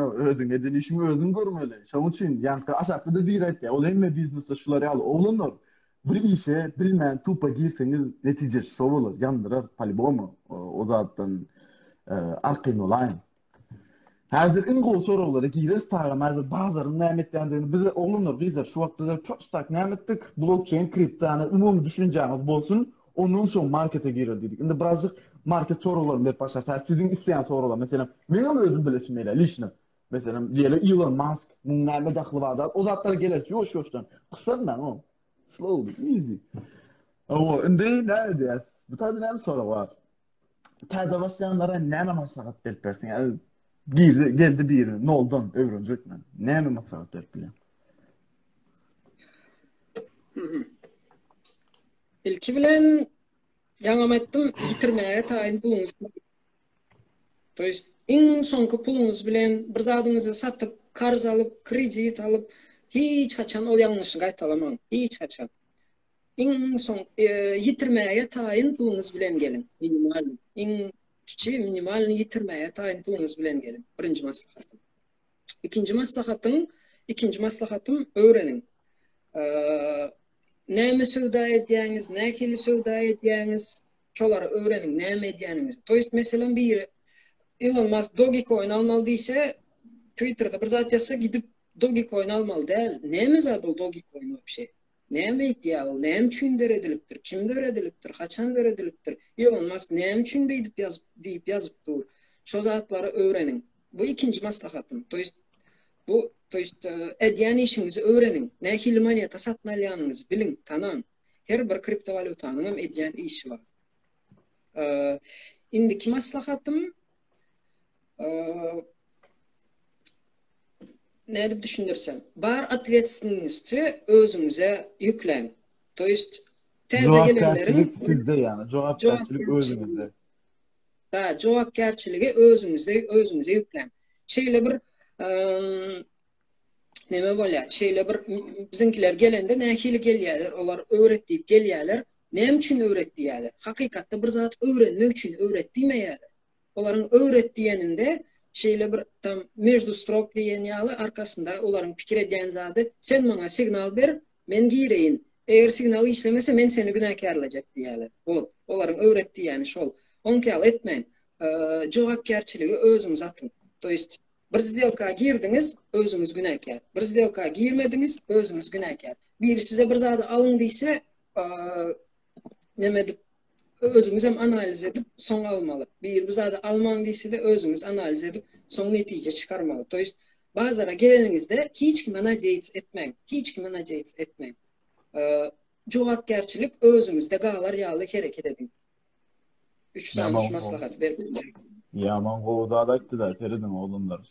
özüň edin işini özüň görmeli. Şoň üçin ýanky aşakda bir aýtdy. Ol hemme biznesde şulary ýaly oglanlar. Bir işe bilmän tupa girseňiz netijesi şo bolar, ýandyrar palibomu. O zatdan arqyn olaýyn. Häzir in gowy soraglary gires taýam häzir bazaryň nämetlendigini biz oglanlar gyzar şu wagtda tokstak nämetdik blockchain kriptony umumy düşünjäňiz bolsun. Ondan soň markete girer dedik. Indi birazcık market sorularını berip başlarsa, sizin isteyen sorular. Mesela, benim özüm bilesim meyle, lişnim. Mesela, diyelim Elon Musk, näme daxlı var da, o zatlara gelirse, yoş-yoşdan. Kısadan ben o. Slowly, easy. Ama, indi ne diyez? Bu tarzda näme soru var? Tarzda başlayanlara näme maslahat berip bersin? Yani, geldi biri, noldan öwrenjek men. Näme maslahat berip bilen? İlki bilen ýaňam aýtdym, ýitirmäge taýyn puluňyz. Toýst, iň soňky puluňyz bilen bir zadyňyzy satyp, karz alyp, kredit alyp, hiç haçan ol ýalňyşy gaýtalamaň, hiç haçan. Iň soň ýitirmäge taýyn puluňyz bilen gelin, minimal. Iň kiçi minimalny ýitirmäge taýyn puluňyz bilen gelin. Birinji maslahatym. Ikinji maslahatym öwreniň. Näme söwda edýäňiz, nähili söwda edýäňiz, şolary öwreniň, näme edýäňiz. Toýst, meselem biri Elon Musk Dogecoin almaly diýse, Twitter'da bir zat ýazsa gidip Dogecoin almaly däl. Näme zat bol Dogecoin wapşe? Näme edýär ol? Näme üçin deredilipdir? Kim deredilipdir? Haçan deredilipdir? Elon Musk näme üçin diýip ýazypdyr? Şo zatlary öwreniň. Bu ikinji maslahatym. Toýst, edýän işiňizi öwreniň. Nähili moneta satyn alýanyňyzy biliň, tanan. Her bir kriptovalutanyň hem edýän işi bar. Indiki maslahatym ne dip düşündirsem, bar atwetsinizçi özüňize ýükleň. Toýst, täze gelenlerin sizde yani, jogapkärçilik özüňizde. Da, jogapkärçiligi özüňize ýükleň. Şeýle bir neme bolýar? Şeýle bir bizinkiler gelende nähili gelýärler, olar öwretdiýip gelýärler. Näme üçin öwretdiýärler? Hakykatda bir zat öwrenmek üçin öwretdiýmeýärler. Olaryň öwretdiýeninde şeýle bir tam mejdu strok diýen ýaly arkasynda olaryň pikir edýän zady, sen maňa signal ber, men gireýin. Eger signal işlemese men seni günäkärlejek diýärler. Olaryň öwretdiýäni şol. Oňky etmeň. Jogapkärçiligi özüňiz atyn. Toýst, bir сделка girdiňiz, özüňiz günäkär. Bir сделка girmediňiz, özüňiz günäkär. Biri size bir zady alyň diýse, neme dip özüňiz hem analiz edip soň almaly. Bir zady almaň diýse de özüňiz analiz edip soň netije çykarmaly. Toýst, bazara geleniňizde hiç kime najeýet etmeň. Hiç kime najeýet etmeň. Jogapkärçilik özüňizde galar ýaly hereket ediň. Üç sanyş maslahat berip. Ya man goýda da aýtdylar, Feridin oglanlar.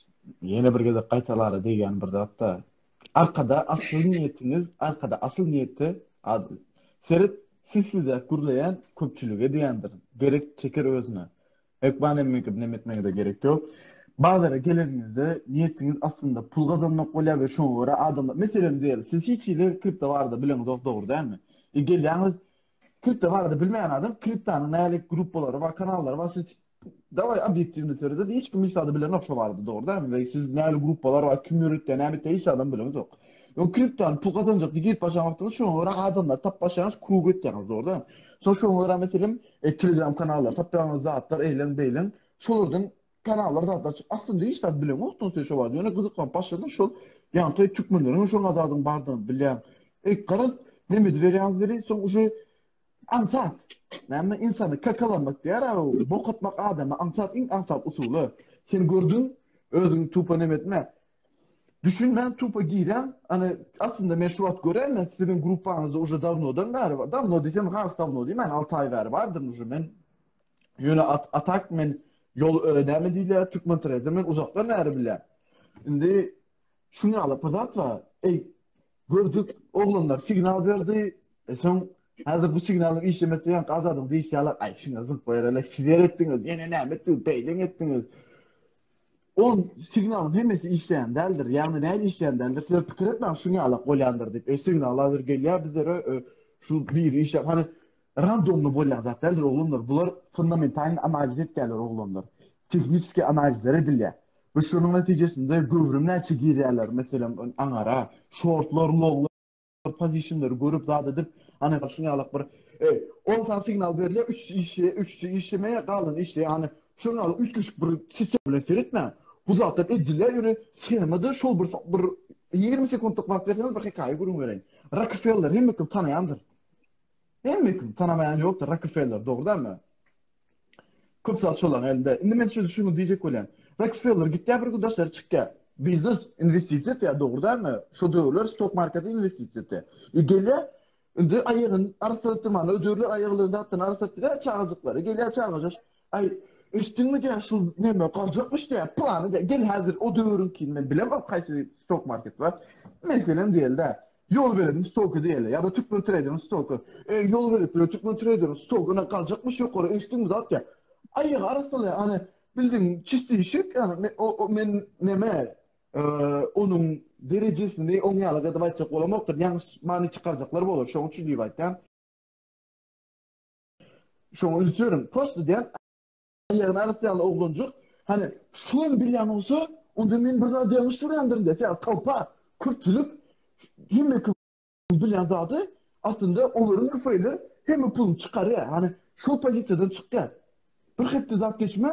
Ýene bir geze gaýtalary diýen bir zatda. Arkada asıl niyeti Ferid sizde gurlayan köpçülüge diýendir. Gerek çeker özüne. Ekban emmekip nemetmege de gerek ýok. Bazara geleniňizde niyetiňiz aslında pul gazanmak bolýar we şoňa görä adamlar. Meselem diýelim, siz hiç ile kripto barada bilen dogry dämi? Gelýäňiz kripto barada bilmeýän adam kriptonyň nälik gruppalary we kanallary we siz davay obyektivni söýrede hiç kim hiç adam bilen okşa bardy, dogry dämi? We siz nälik gruppalar we kim ýöretden näme hiç adam bilen ýok. O kripton pul gazanjak diýip başlamakda şoňa görä adamlar tap başlaýan krug etýäňiz, dogry dämi? Şoňa görä meselem Telegram kanallar, tapýanyň zatlar eýlen beýlen, şolardan kanallar zatlar aslında hiç adam bilen ýok, şo bar. Ýöne gyzyklan başladyň şol ýanky türkmenleriň şoňa zadyň bardygyny bilýän. Garaz neme berýäňiz beri soň uşu ansat. Näme insany kakalamak diýär, bokatmak adamy ansat usuly. Sen gördüň, özüň tupa nemetme. Düşün, ben tupa girem, hani aslında meşruat görem, ben sizin gruppanızda uca davnodan beri var. Davno desem, has davno değil, ben 6 ay beri vardır uca, ben yöne atak, men yol ödeme değil, Türkmen trezde, ben uzaktan beri bile. Şimdi, şunu alıp pazat var, gördük, oğlanlar signal verdi, son, hazır bu signalın işlemesi yank azadım, deyişyalar, ay şuna zıp koyarlar, sizler ettiniz, yine ne ettiniz, beylin ettiniz. O signalın hemesi işleyen däldir. Yani näme işleyen däldir? Sizler pikir etmeň şunu alak bolýandyr diýip. Signallar gelýär bizlere şu bir iş hani randomly bolýan zat däldir oglanlar. Bular fundamental analiz etýärler oglanlar. Tekniski analizler edilýär. Ve şunun neticesinde gövrüm näçe girýärler. Mesela aňara shortlar, longlar pozisyonları görüp zat edip hani şuňalyk bir 10 saat signal berýär, 3 işlemeye galyn işte yani şuňalyk 3 kişi bir sistem bilen seretme. Bu zatlar edilýär ýöne schemada şol bir 20 sekundluk wagt berseňiz bir hikaye görüň bereň. Rockefeller hemme kim tanaýandyr. Hemme kim tanamayan ýokdur Rockefeller, dogry dämi? Köp saat şolan elde. Indi men şunu diýjek bolan. Rockefeller gitdi bir gudaslar çykka. Biznes investisiýa etdi, dogry dämi? Şu döwürler stok markety investisiýa etdi. Gelýär, indi aýygyň arsatymanly ödürler aýyglarynda atdan arsatdylar, çağızıklary gelýär çağıjyş. Ay, üstünmi gel şu neme qaljakmış diýär, plany da gel hazır o döwürünki men bilemem kaýsy stok market var. Meselem diýildi. Yol verelim stoku diyelim ya da Türkmen Trader'ın stoku. Yol verip Türkmen Trader'ın stokuna kalacakmış yok oraya içtiğimiz at ya. Ayık arasında hani bildiğin çisti işik yani o men neme onun derecesini on yalıga da bayçak olamakdır. Yanlış mani çıkaracaklar olur. Şu an için diye bayken. Şu an üzülüyorum. Prosto diyen ayıkın arasında oğluncuk hani şunun bilyan olsa onda men bir daha yanlış durandır dese ya talpa kurtuluk hem bilen zadı aslında onların kafayla hem pulunu çıkarıyor. Hani şu pozisyondan çıkıyor. Bir hepti zat geçme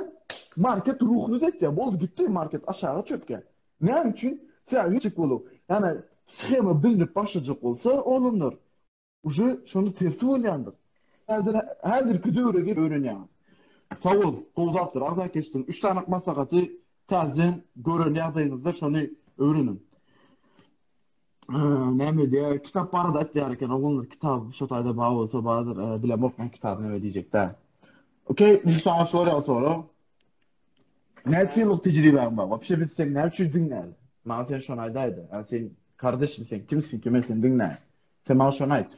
market ruhunu da ya bol gitti market aşağı çöpke. Ne için? Sen hiç bolu. Yani schema bilinip başlayacak olsa olunur. Uje şunu tersi olayandır. Hazır kıdöre gibi öğreniyor. Sağ ol. Kozaltır. Azar geçtim. 3 tane masakatı tazen görün yazdığınızda şunu öğrenin. Näme diýär? Kitap barada etýärken oňlar kitap şo taýda baý bolsa bazyr bilen okman kitap näme diýjekler. Okey, bu sana sonra. Näçe ýyllyk tejribem bar? Wapşe bilsek näçe dinler? Maňa sen şonu aýdaýdy. Sen kardeşim sen kimsin? Kime sen dinler? Sen maňa şonu aýt.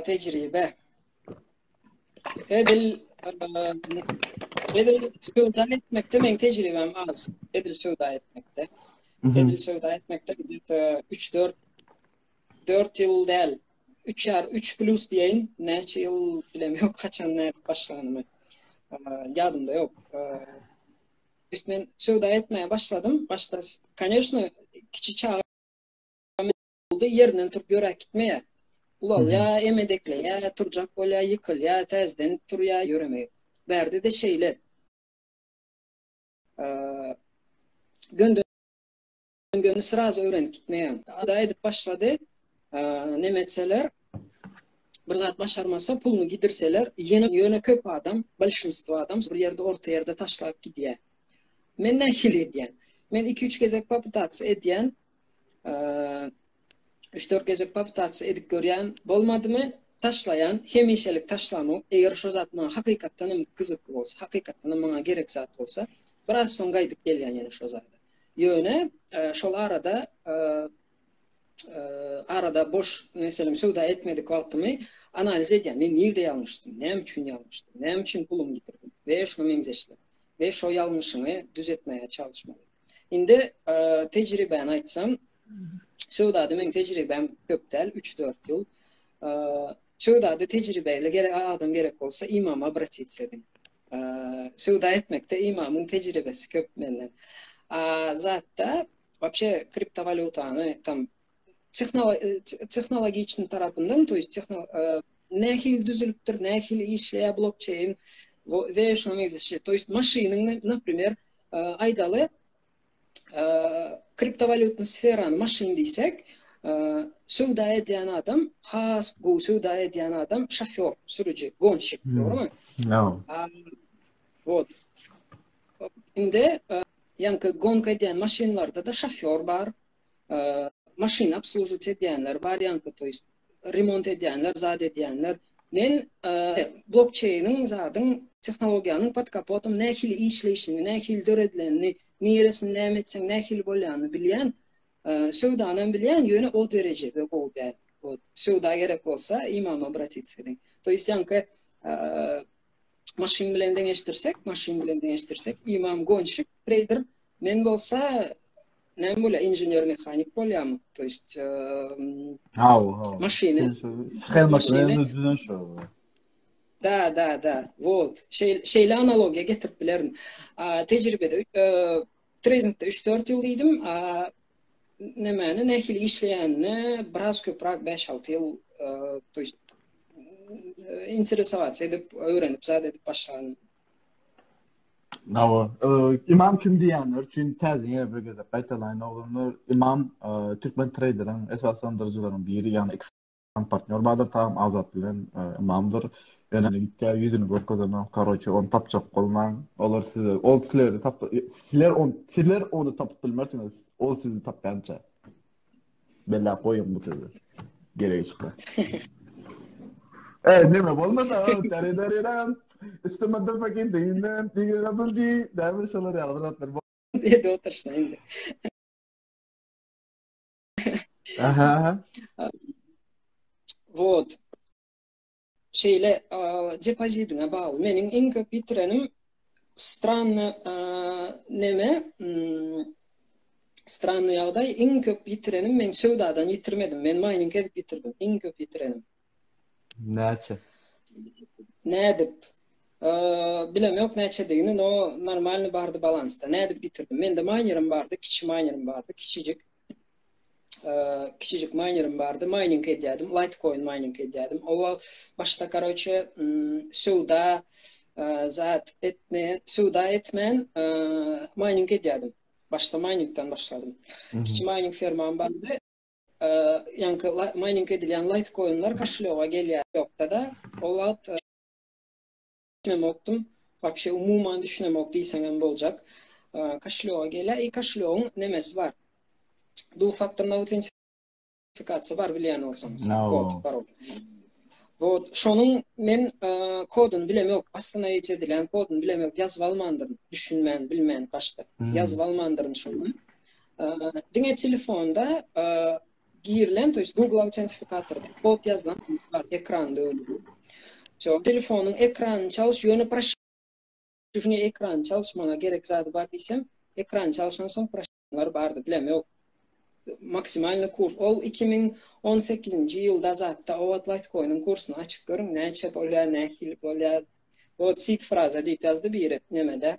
Tecrübe. Edil söwda etmekde men tecrübem az. Edil söwda etmekde. Edil söwda etmekde 3-4 ýyl däl. 3 plus diýeň, näçe ýyl bilemiyorum kaçan näde başlanymy. Ýadymda ýok. Men söwda etmeye başladım. Başta, конечно, kiçi çağ boldy, ýerinden turup ýörek gitmeýär. Ulal ya emedekle ya turjak bolya ýykyl ya täzeden turya ýöremeýär. Bärde de şeýle. Göndü sırazı öğrenip gitmeyen. Ada edip başladı. Ne metseler bir zat başarmasa pulunu gidirseler yöne köp adam, большинство adam bir yerde orta yerde taşlayıp gidiyor. Men nähil edýän. Men 2-3 gezek paputatsy edýän. 3-4 gezek paputatsy edip görýän bolmadymy? Taşlayan, hemişelik taşlamy, eger şo zat maňa hakykatdan gyzyk bolsa, hakykatdan maňa gerek zat bolsa, biraz soň gaýdyp gelýän ýene şo zat. Ýöne şol arada boş meselem söwda etmedik wagtymy analiz edýän. Men nerede ýalňyşdym, näme üçin ýalňyşdym, näme üçin pulum gitirdim we şonu meňzeşdim. Ve şo ýalňyşymy düzeltmeye çalışmaly. Indi tejribeni aýtsam, söwdada men tejribem köp däl, 3-4 ýyl. Söwdada tejribeyle gerek adam gerek bolsa imama обратиться edin. Söwda etmekde imamyň tejribesi köp menden. Zatta вообще kriptovalyutany tam технологичный tarapyndan, то есть nähil düzülüpdir, nähil işleýär blockchain ve şonu meňzeşdi. То есть maşynyň, например, aýdaly kriptovalyutny sferany maşyn diýsek, söwda edýän adam, has go söwda edýän adam şoför, sürüji, gonşik, dogrymy? No. Вот. Indi ýanky gonka edýän maşynlarda da şoför bar, maşyn obslužuwat edýänler bar, ýanky to есть remont edýänler, zat edýänler. Men blockchainin zadyň tehnologiýanyň pod kapotum nähili işleýişini, nähili döredlerini, niresini näme etseň nähili bolýany bilýän, söwdany bilýän ýöne o derejede boldy. O söwda gerek bolsa imama обратиться edin. To есть ýanky maşyn bilen deňeştirsek, imam gonşik, trader, men bolsa näme bolýar, inženýör mehanik bolýarmy? To есть maşyny schematyny düzden şo. Da. Вот. Şeyle analogiya getirip bilerim. Tecrübede Trezent'te 3-4 yıl idim. Nemeni nähili işleýänini biraz köprak 5-6 ýyl to есть interesowat edip öwrenip zat edip başladım. Nawa. İmam kim diýenler üçin täze ýene bir gözle gaýtalan oglanlar imam Türkmen trader'ın esaslandyrjylarynyň biri, ýani ekstrem partner badyr tam Azat bilen imamdyr. Ýani gitkä ýüzüni görkezden karoçy onu tapjak bolman. Olar size ol sizleri tap sizler onu tapyp bilmersiňiz. Ol sizi tapýança. Bella koyun bu tezi. Gerek çıktı. Neme bolmasa dare İstemeden fakin değinden tigre rapılcı demiş olur ya avratlar. Dedi otursa indi. Aha. Вот. Şeyle депозитine bağlı. Menin en köp bitirenim stranny neme stranny ýagdaý en köp bitirenim men söwdadan ýitirmedim. Men mining edip bitirdim. En köp bitirenim. Näçe? Nädip? Bilem yok näçe diýini, o normalny bardy balansda. Nädip bitirdim. Mende minerim bardy, kiçi minerim bardy, kiçijik minerim bardy. Mining edýärdim, Litecoin mining edýärdim. O başda karoçy söwda etmen mining edýärdim. Başta miningden başladım. Kiçi mining firmam bardy. Yankı mining edilýän Litecoin'lar kaşlyga gelýär ýokda da. O düşünemokdum. Вообще umuman düşünemok diýseňem boljak. Kaşlyga gelýär. Kaşlygyň nemesi bar. Du faktorny autentifikatsiýa bar bilýän bolsaňyz. Kod, parol. Вот, şonuň men koduny bilemok. Aslında ýetilen koduny bilemok. Ýazyp almandyryn. Düşünmän, bilmän başda. Ýazyp almandyryn şonu. Diňe telefonda girilen, to есть Google Authenticator kod yazılan var ekranda öyle. Telefonun ekranı çalış, yönü proşifni ekran çalışmana gerek zaten var isem ekran çalışan son proşifler bardı bilem yok. Maksimalny kurs ol 2018-nji ýylda zatda o Litecoin'in kursunu açıp görün näçe bolýar, nähili bolýar. O seed fraza diýip yazdy biri nemede.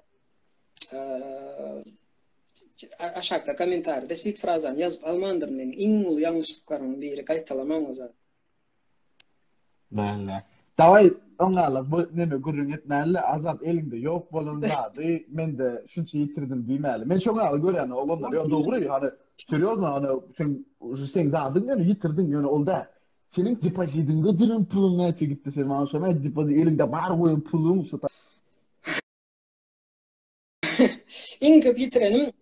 Aşağıda komentarda seed frazan yazıp almandyryn men iň ul ýalňyşlyklaryň biri gaýtalamaň ozar. Bäle. Taway oňala bu neme gurrun etmäli Azat elinde ýok bolundy. Men de şunça ýitirdim diýmäli. Men şoňa görýän olanlar ýa dogry hani seriozno hani sen zadyň ýa ýitirdiň ýa olda. Senin depozitiňde duran pulun näçe gitdi sen maňa şoňa depozit elinde bar goýan pulun şo. En köp ýitirenim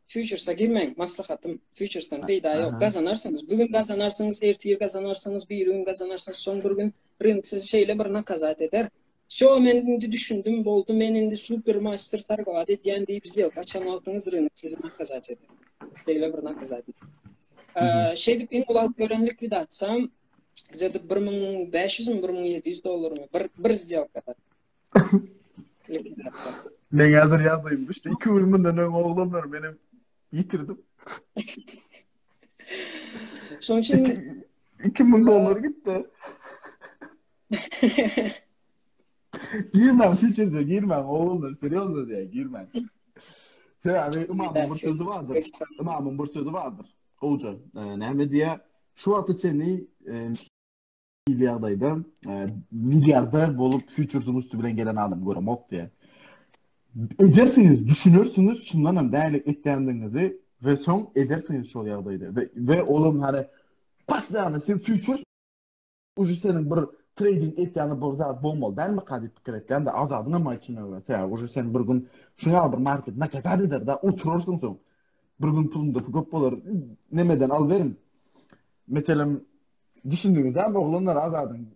Futures'a girmeň, maslahatym Futures'tan peýda ýok. Gazanarsyňyz, bugün gazanarsyňyz, ertigi gazanarsyňyz, bir gün gazanarsyňyz, soň bir gün rynk sizi şeýle bir nakazat eder. Şo men indi düşündim, boldy, men indi supermaster targat edýän diýip biz ýok. Açan altyňyz rynk sizi nakazat eder. Şeýle bir nakazat eder. Şeýdip en ulak görenlik bir atsam, gizede 1500-1700 dollarmy bir сделка. Likwidatsiýa. Men hazır ýazyp işte 2 ýylmyndan öň oglanlar benim ýitirdim. Şoň üçin $2000 gitdi. Girmem Futures'a girmem oglanlar seriozno diýär girmem. Sen imamyň bir sözü bardyr. Imamyň bir sözü bardyr. Hoca näme diýär? Şu wagty seni ýagdaýda milliardar bolup Futures'un üstü bilen gelen adam göremok diýär. Edersiniz, düşünürsünüz, şundan hem değerlik ettiğinizi ve son edersiniz şu ýagdaýda. Ve oğlum hani paslanı sen Futures ucu senin bir trading ettiğini burada bolmalı. Ben mi kadip fikir etken de azadına mı için öyle? Ya ucu sen bir gün şuna bir market ne kadar eder da oturursun son. Bir gün pulun da köp olur. Nemeden al verin. Mesela düşündüğünüzde ama oğlanlar azadın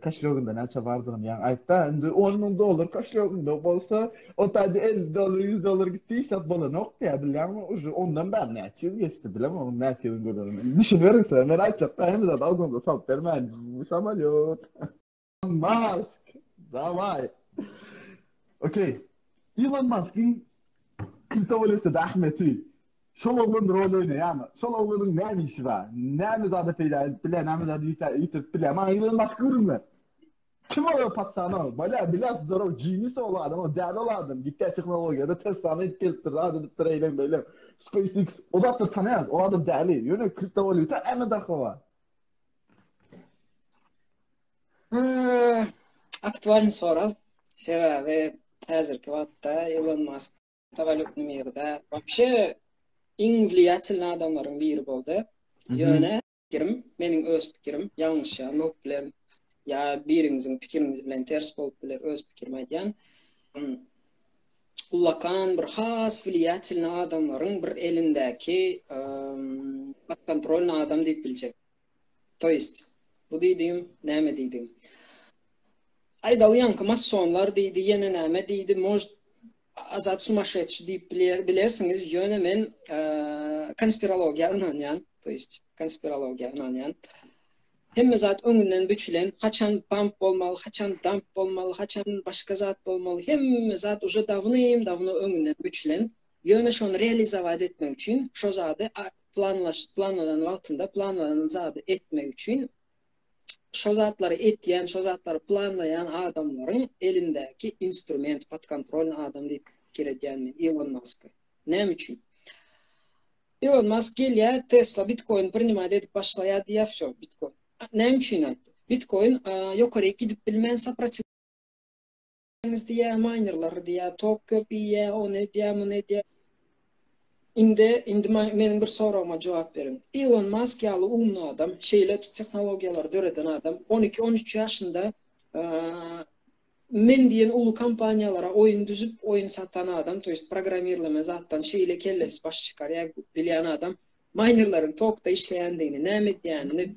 kaşlığında näçe bardyryn ýa-ni aýtda indi $10,000 kaşlığında bolsa o taýda $50, $100 gitse sat bolanok ýa bilýärmi uju ondan bäri näçe geçdi bilem onu näçe görürüm. Düşünýärsen men aýtjak hem de alganda sat bermän samolyot. Musk. Davay. Okey. Elon Musk'ın kriptovalyutada Ahmeti şol oglan rol oýnaýarmy? Şol oglanyň näme işi bar? Näme zada peýda edip bilen, näme zada ýitip bilen? Maňa Elon Musk görünme. Kim o patsana? Bala bilas zor genius o adam, o değerli adam. Gitti teknolojide Tesla'nı ittirdi, adı treylen böyle. SpaceX o da tanıyaz. O adam değerli. Yöne kriptovalyuta en dakika. Aktualny soral. Sebäbi häzirki wagtda Elon Musk tavallukny ýerde вообще iň влиятельный adamlaryň biri boldy. Ýöne pikirim, meniň öz pikirim, ýalňyş ýa bolup bilen, ýa biriňiziň pikiriniz bilen ters bolup bilen öz pikirimi aýdýan. Ulakan bir has влиятельный adamlaryň bir elindäki kontrolny adam diýip biljek. To есть, bu diýdim, näme diýdim? Aydaly ýanky masonlar diýdi, ýene näme diýdi? Может, azat sumashetschi diýip bilersiňiz, ýöne men konspirologiýa inanýan, to есть konspirologiýa inanýan. Hemme zat öňünden büçülen, haçan bump bolmaly, haçan dump bolmaly, haçan başga zat bolmaly, hemme zat uje dawny öňünden büçülen, ýöne şonu realizowat etmek üçin, şo zady planlanan wagtynda planlanan zady etmek üçin şo zatlary etýän, şo zatlary planlayan adamlaryň elindäki instrument, pod kontrolny adam diýip giredýän Elon Musk. Näme üçin? Elon Musk gelýär, Tesla Bitcoin priнимать edip başlaýar diýär, şo Bitcoin. Näme üçin aýtdy? Bitcoin ýokary gidip bilmän sapraçylyk diýär, minerler diýär, tok köpýär, ony diýär. Indi menin bir soragma jogap berin. Elon Musk ýaly umly adam, şeýle tehnologiýalary döreden adam, 12-13 ýaşynda men diýen ulu kompaniýalara oyun düzüp, oyun satan adam, to есть programmerleme zatdan şeýle kelles baş çykarýar bilýän adam, minerlaryň tokda işleýändigini, näme diýänini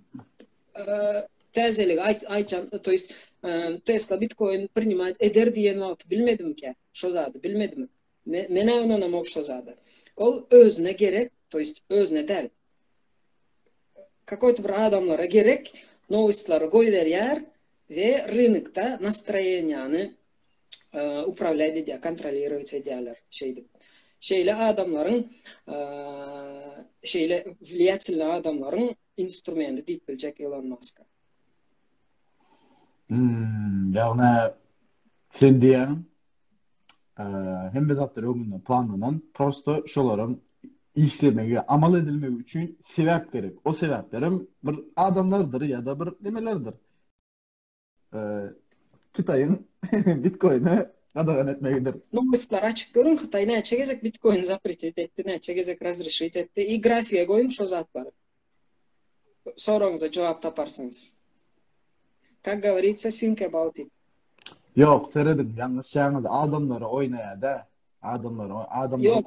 täzelik aýtjan, to есть Tesla Bitcoin priнимать eder diýen wagt bilmedim ki, şo zady bilmedim. Mene onanam şo zady. Ol özüne gerek, to есть özüne del. Какой-то bir adamlara gerek, новостлary goýberýär we rynokda настроениýany upravляй edýär, kontrolировать edýärler şeýdi. Şeýle adamlaryň, şeýle влиятельный adamlaryň instrumenti diýip biljek Elon Musk. Ýagny sen diýen hem zatlar öňünde planlanan, prosto şolaryň işlemegi, amal edilmegi üçin sebäp gerek. O sebäplerim bir adamlardyr ýa-da bir nimelerdir. Kitayın Bitcoin'i qadağan etmegidir. Новостlar açık görün, Xitay näçe gezek Bitcoin запретить etdi, näçe gezek разрешить etdi. И grafiýe goýun şo zatlary. Soraňyza jogap taparsınız. Как говорится, think about it. Yok, seredim. Yanlış şaňyz adamlary oýnaýar da. Adamlar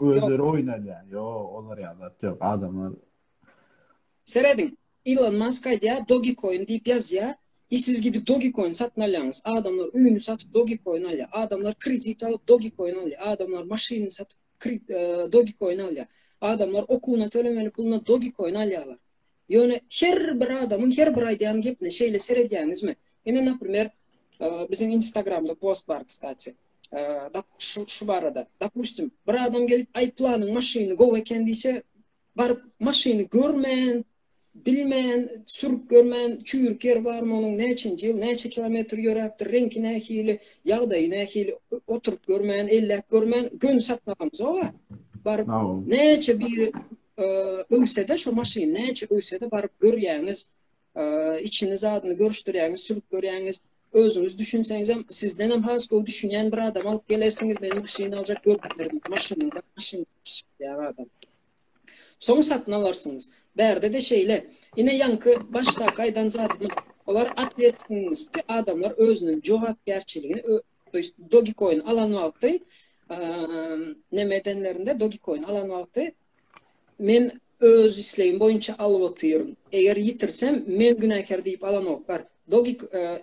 özleri oýnaýar. Yok, olar ýa-da yok, adamlar. Seredin. Elon Musk aýdýar, Dogecoin diýip ýazýar. Siz gidip Dogecoin satyn alýaňyz. Adamlar üýünü satyp Dogecoin alýar. Adamlar kredit alyp Dogecoin alýar. Adamlar maşyny satyp Dogecoin alýar. Adamlar okuwuna tölemeli puluna Dogecoin alýarlar. Ýöne her bir adamyň her bir aýdýan gepini şeýle seredýäňizmi? Ene например, bizim Instagramda post bar, kstati. Şu barada. Допустим, bir adam gelip aýplanyň maşyny gowy eken diýse, baryp maşyny görmän, bilmän, sürüp görmän, çüýürker barmy onuň näçinji ýyl, näçe kilometr ýöräpdir, renki nähili, ýagdaýy nähili, oturup görmän, ellek görmän, gön satmamyz oga. Baryp näçe bir öwsede şo maşyny näçe öwsede baryp görýäňiz, içini zadyny görüşdirýäňiz, sürüp görýäňiz, özüňiz düşünseňiz hem sizden hem has bol düşünýän bir adam alyp gelersiňiz, meni maşyny aljak görüpdirdim, maşyny ýa adam. Soň satyn alarsınız. Berde de şeýle. Ine yankı başta gaýdan zatymyz. Olar atletçi adamlar özünün jogapgerçiligini, Dogecoin alan wagty, nemedenlerinde Dogecoin alan wagty men öz isleýim boýunça alyp otyrym. Eger ýitirsem men günäkär diýip alan oklar.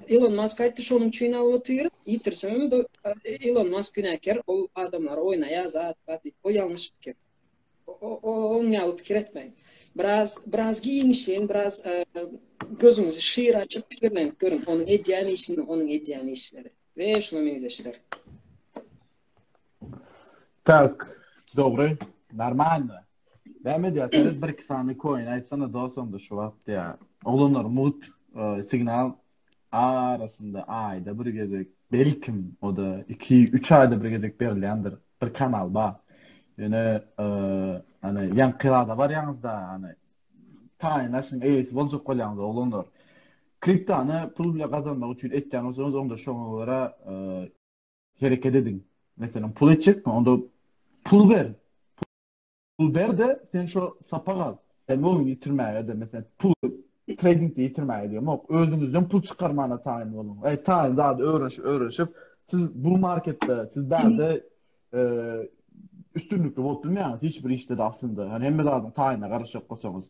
Elon Musk aýtdy şonuň üçin alyp otyrym. Ýitirsem Elon Musk günäkär, ol adamlar oýnaýar zat, o ýalňyş pikir. O ňaly pikir etmeň. Biraz giyinişleyin, biraz gözünüzü şiir açıp pikirlenip görün. Onun edýän işini, onun edýän işleri. Ve şuna meňzeşler. Tak, добрый, нормально. Näme diýär, bir kisany koýun aýtsana dostum da şu wagt ýa. Olanlar mut signal arasında ayda bir gezek, belkim o da 2-3 ayda bir gezek berilýändir. Bir kanal ba. Ýöne hani yan kırada var ýaňyzda hani taýnaşyň eýesi boljak bolýanlar olanlar. Kriptony pul bilen gazanmak üçin etýän bolsaňyz onda şoňa göre hereket edin. Mesela pul etjekmi? Onda pul ber. Pul ber de sen şu sapa gal. Yani onu yitirmeye de mesela pul tradingde yitirmeye diyorum. Yok özünüzden pul çıkarmana tayin olun. Tayin daha da öğreşip siz bu markette siz daha da e, üstünlüklü bot bilmeyen hiçbir işte de aslında. Hani hem de zaten tayine karışık olsanız.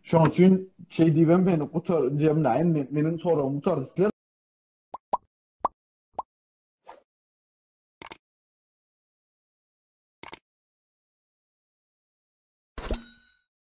Şu an için şey diyeyim beni kutar diyeyim neyin benim sorum mutar